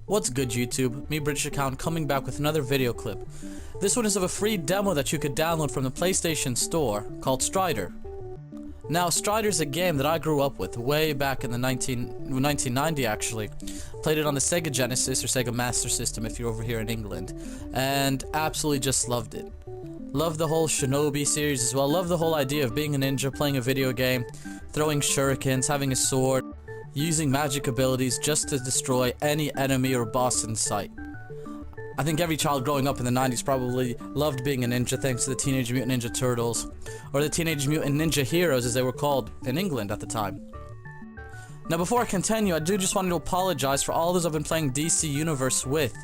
What's good, YouTube? Me, British Account, coming back with another video clip. This one is of a free demo that you could download from the PlayStation Store called Strider. Now, Strider's a game that I grew up with way back in the 1990 actually. Played it on the Sega Genesis or Sega Master System if you're over here in England, and absolutely just loved it. Loved the whole Shinobi series as well. Loved the whole idea of being a ninja, playing a video game, throwing shurikens, having a sword, using magic abilities just to destroy any enemy or boss in sight. I think every child growing up in the 90s probably loved being a ninja thanks to the Teenage Mutant Ninja Turtles, or the Teenage Mutant Ninja Heroes as they were called in England at the time. Now before I continue, I do just want to apologize for all those I've been playing DC Universe with.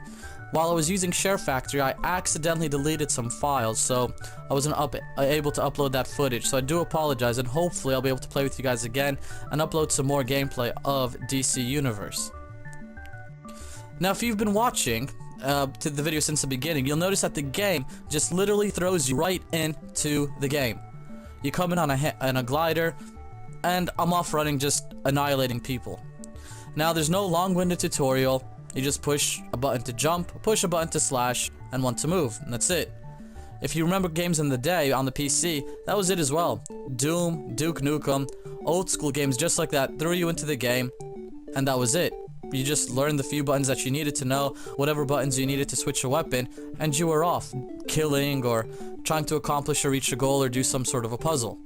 While I was using Share Factory, I accidentally deleted some files, so I wasn't able to upload that footage, so I do apologize, and hopefully I'll be able to play with you guys again and upload some more gameplay of DC Universe. Now if you've been watching to the video since the beginning, you'll notice that the game just literally throws you right into the game. You come in on a glider, and I'm off running, just annihilating people. Now there's no long-winded tutorial. You just push a button to jump, push a button to slash, and one to move, and that's it. If you remember games in the day on the PC, that was it as well. Doom, Duke Nukem, old school games just like that threw you into the game, and that was it. You just learned the few buttons that you needed to know, whatever buttons you needed to switch a weapon, and you were off, killing or trying to accomplish or reach a goal or do some sort of a puzzle.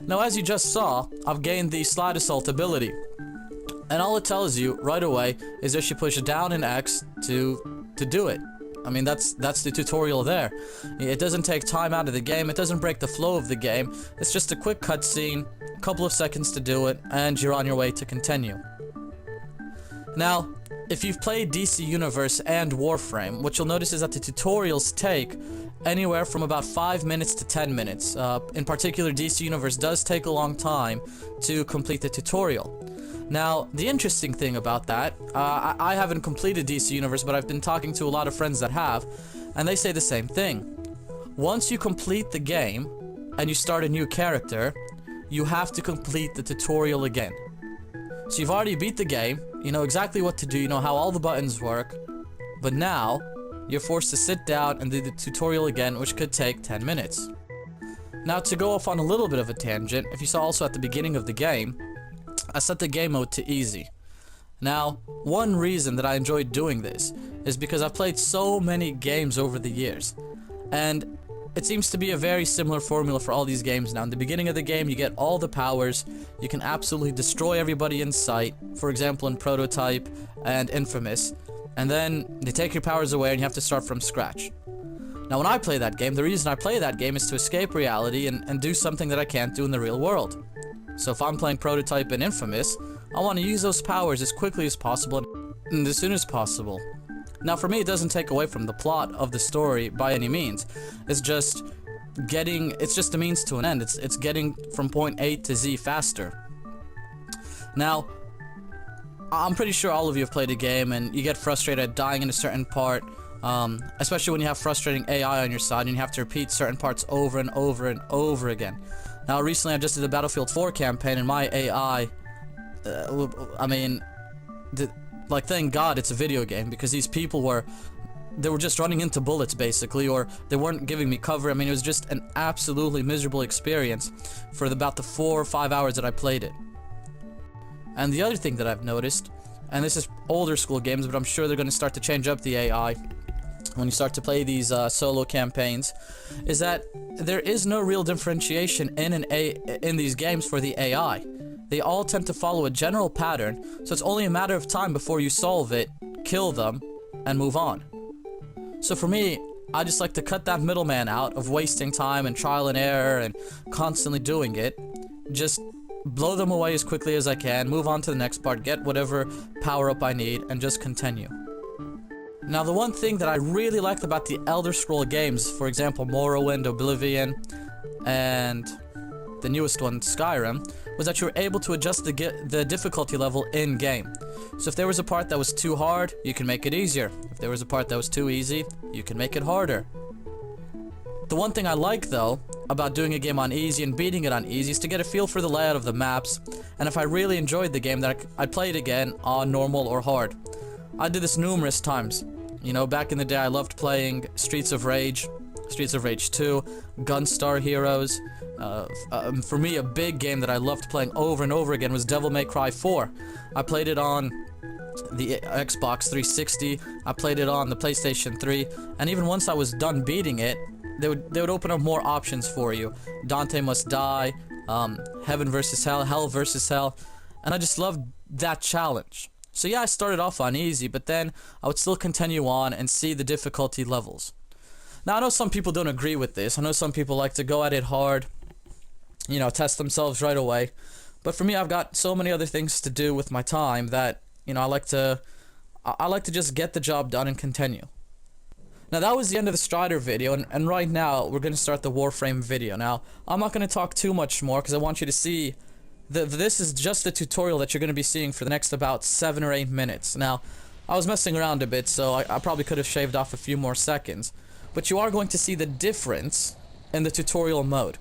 Now as you just saw, I've gained the Slide Assault ability. And all it tells you right away is that you push down and X to do it. I mean, that's the tutorial there. It doesn't take time out of the game, it doesn't break the flow of the game. It's just a quick cutscene, a couple of seconds to do it, and you're on your way to continue. Now, if you've played DC Universe and Warframe, what you'll notice is that the tutorials take anywhere from about 5 minutes to 10 minutes. In particular, DC Universe does take a long time to complete the tutorial. Now, the interesting thing about that, I haven't completed DC Universe, but I've been talking to a lot of friends that have, and they say the same thing. Once you complete the game, and you start a new character, you have to complete the tutorial again. So you've already beat the game, you know exactly what to do, you know how all the buttons work, but now, you're forced to sit down and do the tutorial again, which could take 10 minutes. Now, to go off on a little bit of a tangent, if you saw also at the beginning of the game, I set the game mode to easy. Now, one reason that I enjoyed doing this is because I've played so many games over the years, and it seems to be a very similar formula for all these games now. In the beginning of the game, you get all the powers, you can absolutely destroy everybody in sight, for example in Prototype and Infamous, and then they take your powers away and you have to start from scratch. Now when I play that game, the reason I play that game is to escape reality and do something that I can't do in the real world. So if I'm playing Prototype and Infamous, I want to use those powers as quickly as possible and as soon as possible. Now for me, it doesn't take away from the plot of the story by any means. It's just a means to an end. It's getting from point A to Z faster. Now, I'm pretty sure all of you have played a game and you get frustrated at dying in a certain part, especially when you have frustrating AI on your side and you have to repeat certain parts over and over and over again. Now recently I just did the Battlefield 4 campaign and my AI, thank God it's a video game, because these people were just running into bullets basically, or they weren't giving me cover. I mean, it was just an absolutely miserable experience for about the 4 or 5 hours that I played it. And the other thing that I've noticed, and this is older school games, but I'm sure they're going to start to change up the AI when you start to play these solo campaigns, is that there is no real differentiation in these games for the AI. They all tend to follow a general pattern, so it's only a matter of time before you solve it, kill them, and move on. So for me, I just like to cut that middleman out of wasting time and trial and error and constantly doing it. Just blow them away as quickly as I can, move on to the next part, get whatever power-up I need, and just continue. Now, the one thing that I really liked about the Elder Scrolls games, for example, Morrowind, Oblivion, and the newest one, Skyrim, was that you were able to adjust the difficulty level in-game. So if there was a part that was too hard, you can make it easier. If there was a part that was too easy, you can make it harder. The one thing I like, though, about doing a game on easy and beating it on easy is to get a feel for the layout of the maps, and if I really enjoyed the game, then I'd play it again on normal or hard. I did this numerous times. You know, back in the day I loved playing Streets of Rage 2, Gunstar Heroes. For me, a big game that I loved playing over and over again was Devil May Cry 4. I played it on the Xbox 360, I played it on the PlayStation 3, and even once I was done beating it, they would open up more options for you. Dante Must Die, Heaven versus Hell, Hell versus Hell, and I just loved that challenge. So yeah, I started off on easy, but then I would still continue on and see the difficulty levels. Now, I know some people don't agree with this. I know some people like to go at it hard, you know, test themselves right away. But for me, I've got so many other things to do with my time that, you know, I like to just get the job done and continue. Now, that was the end of the Strider video, and right now, we're going to start the Warframe video. Now, I'm not going to talk too much more, because I want you to see this is just the tutorial that you're going to be seeing for the next about 7 or 8 minutes. Now, I was messing around a bit, so I probably could have shaved off a few more seconds. But you are going to see the difference in the tutorial mode.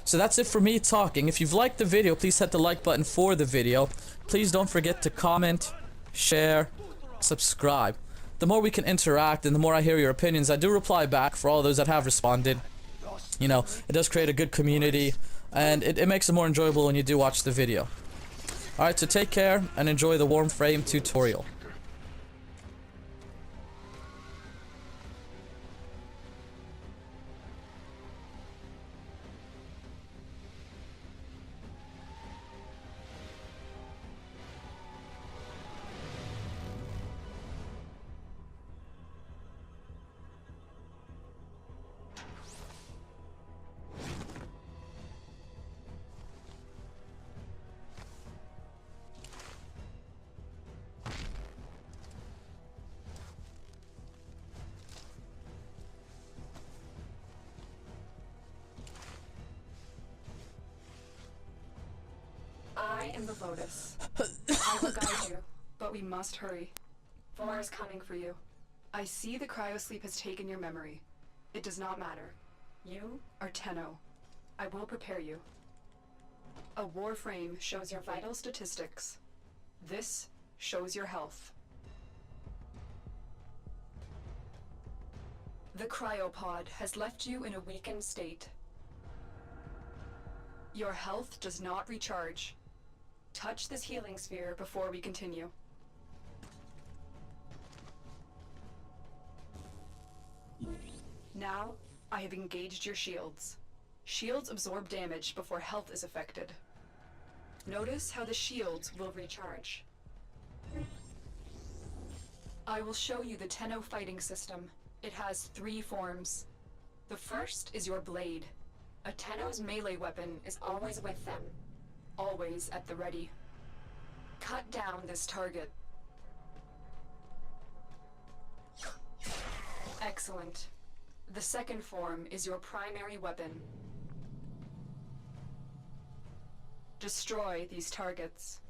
So that's it for me talking. If you've liked the video, please hit the like button for the video. Please don't forget to comment, share, subscribe. The more we can interact and the more I hear your opinions, I do reply back for all those that have responded. You know, it does create a good community, and it makes it more enjoyable when you do watch the video. Alright, so take care and enjoy the Warframe tutorial. I am the Lotus. I will guide you, but we must hurry. Vor is coming for you. I see the cryosleep has taken your memory. It does not matter. You are Tenno. I will prepare you. A Warframe shows your vital statistics. This shows your health. The cryopod has left you in a weakened state. Your health does not recharge. Touch this healing sphere before we continue. Now, I have engaged your shields. Shields absorb damage before health is affected. Notice how the shields will recharge. I will show you the Tenno fighting system. It has 3 forms. The first is your blade. A Tenno's melee weapon is always with them. Always at the ready. Cut down this target. Excellent. The second form is your primary weapon. Destroy these targets.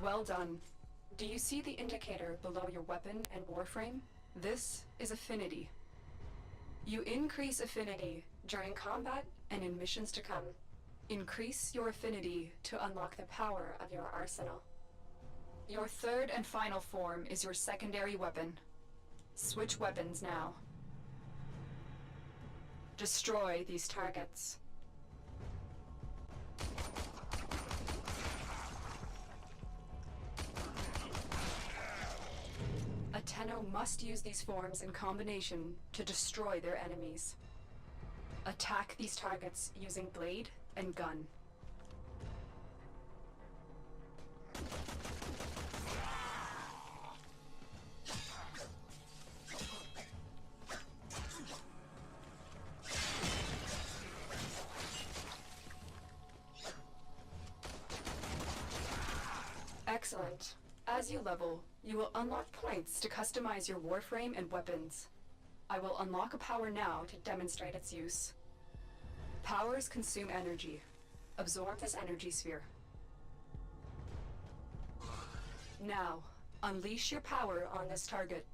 Well done. Do you see the indicator below your weapon and warframe? This is affinity. You increase affinity during combat and in missions to come. Increase your affinity to unlock the power of your arsenal. Your third and final form is your secondary weapon. Switch weapons now. Destroy these targets. A Tenno must use these forms in combination to destroy their enemies. Attack these targets using blade and gun. Excellent. As you level, you will unlock points to customize your warframe and weapons. I will unlock a power now to demonstrate its use. Powers consume energy. Absorb this energy sphere. Now, unleash your power on this target.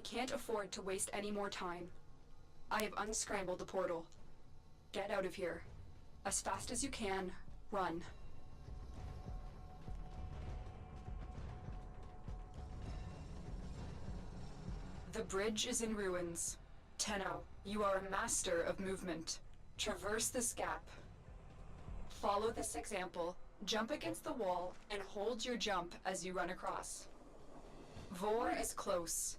can't afford to waste any more time. I have unscrambled the portal. Get out of here. As fast as you can, run. The bridge is in ruins. Tenno, you are a master of movement. Traverse this gap. Follow this example, jump against the wall, and hold your jump as you run across. Vor is close.